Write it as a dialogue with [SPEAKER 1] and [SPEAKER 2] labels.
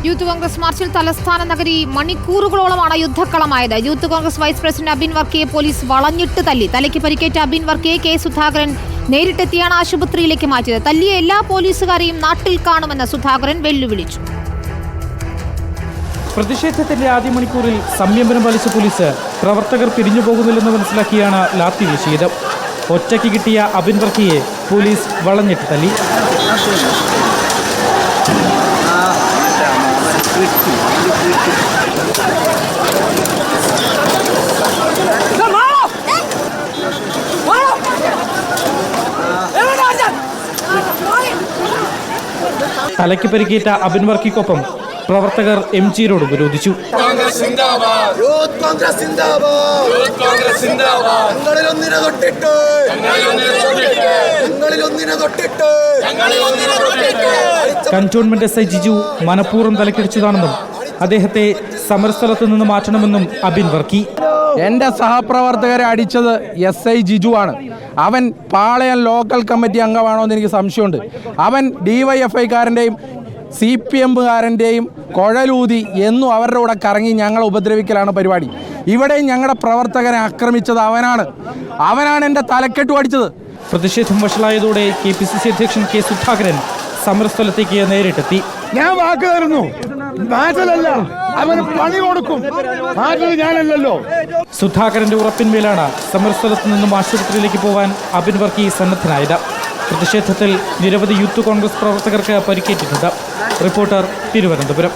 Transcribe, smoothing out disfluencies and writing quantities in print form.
[SPEAKER 1] Youth Congress മാർച്ചിൽ തലസ്ഥാന നഗരി മണിക്കൂറുകളോളമാണ് യുദ്ധക്കളമായത്. Youth Congress vice president Abin വർക്കിയെ പോലീസ് വളഞ്ഞിട്ട് തല്ലി. തലയ്ക്ക് പരിക്കേറ്റ അബിൻ വർക്കിയെ കെ സുധാകരൻ നേരിട്ടെത്തിയാണ് ആശുപത്രിയിലേക്ക് മാറ്റിയത്. തല്ലിയ എല്ലാ പോലീസുകാരെയും നാട്ടിൽ കാണുമെന്ന് സുധാകരൻ വെല്ലുവിളിച്ചു.
[SPEAKER 2] പ്രതിഷേധത്തിന്റെ ആദ്യ മണിക്കൂറിൽ സംയമനം പാലിച്ച പോലീസ് പ്രവർത്തകർ പിരിഞ്ഞു പോകുന്നില്ലെന്ന് മനസ്സിലാക്കിയാണ് ലാത്തി വീശിയത്. ഒറ്റയ്ക്ക് കിട്ടിയ അബിൻ വർക്കിയെ പോലീസ് വളഞ്ഞിട്ട് തല്ലി. തലയ്ക്ക് പരിക്കേറ്റ അബിൻ വർക്കിക്കൊപ്പം പ്രവർത്തകർ MG റോഡ് ഉപരോധിച്ചു. കന്റോൺമെന്റ് SI ജിജു മനഃപൂർവ്വം തലക്കടിച്ചതാണെന്നും അദ്ദേഹത്തെ സമരസ്ഥലത്ത് നിന്ന് മാറ്റണമെന്നും അബിൻ വർക്കി.
[SPEAKER 3] എൻ്റെ സഹപ്രവർത്തകരെ അടിച്ചത് SI ജിജു ആണ്. അവൻ പാളയം ലോക്കൽ കമ്മിറ്റി അംഗമാണോ എന്ന് എനിക്ക് സംശയമുണ്ട്. അവൻ DYFIക്കാരൻ്റെയും CPMകാരൻ്റെയും കുഴലൂതി എന്നും അവരുടെ കൂടെ കറങ്ങി ഞങ്ങളെ ഉപദ്രവിക്കലാണ് പരിപാടി. ഇവിടെയും ഞങ്ങളുടെ പ്രവർത്തകരെ ആക്രമിച്ചത് അവനാണ് എൻ്റെ തലക്കെട്ടു അടിച്ചത്.
[SPEAKER 2] പ്രതിഷേധം വഷളായതോടെ KPCC അധ്യക്ഷൻ കെ സുധാകരൻ സമരസ്ഥലത്തേക്ക് നേരിട്ടെത്തി.
[SPEAKER 4] ഞാൻ വാക്ക് തരുന്നു, മാറ്റലല്ല, അവന് പണി കൊടുക്കും, മാറ്റൽ ഞാനല്ലല്ലോ.
[SPEAKER 2] സുധാകരന്റെ ഉറപ്പിന്മേലാണ് സമരസ്ഥലത്ത് നിന്നും ആശുപത്രിയിലേക്ക് പോവാൻ അബിൻ വർക്കി സന്നദ്ധനായത്. പ്രതിഷേധത്തിൽ നിരവധി യൂത്ത് കോൺഗ്രസ് പ്രവർത്തകർക്ക് പരിക്കേറ്റിട്ടുണ്ട്. റിപ്പോർട്ടർ, തിരുവനന്തപുരം.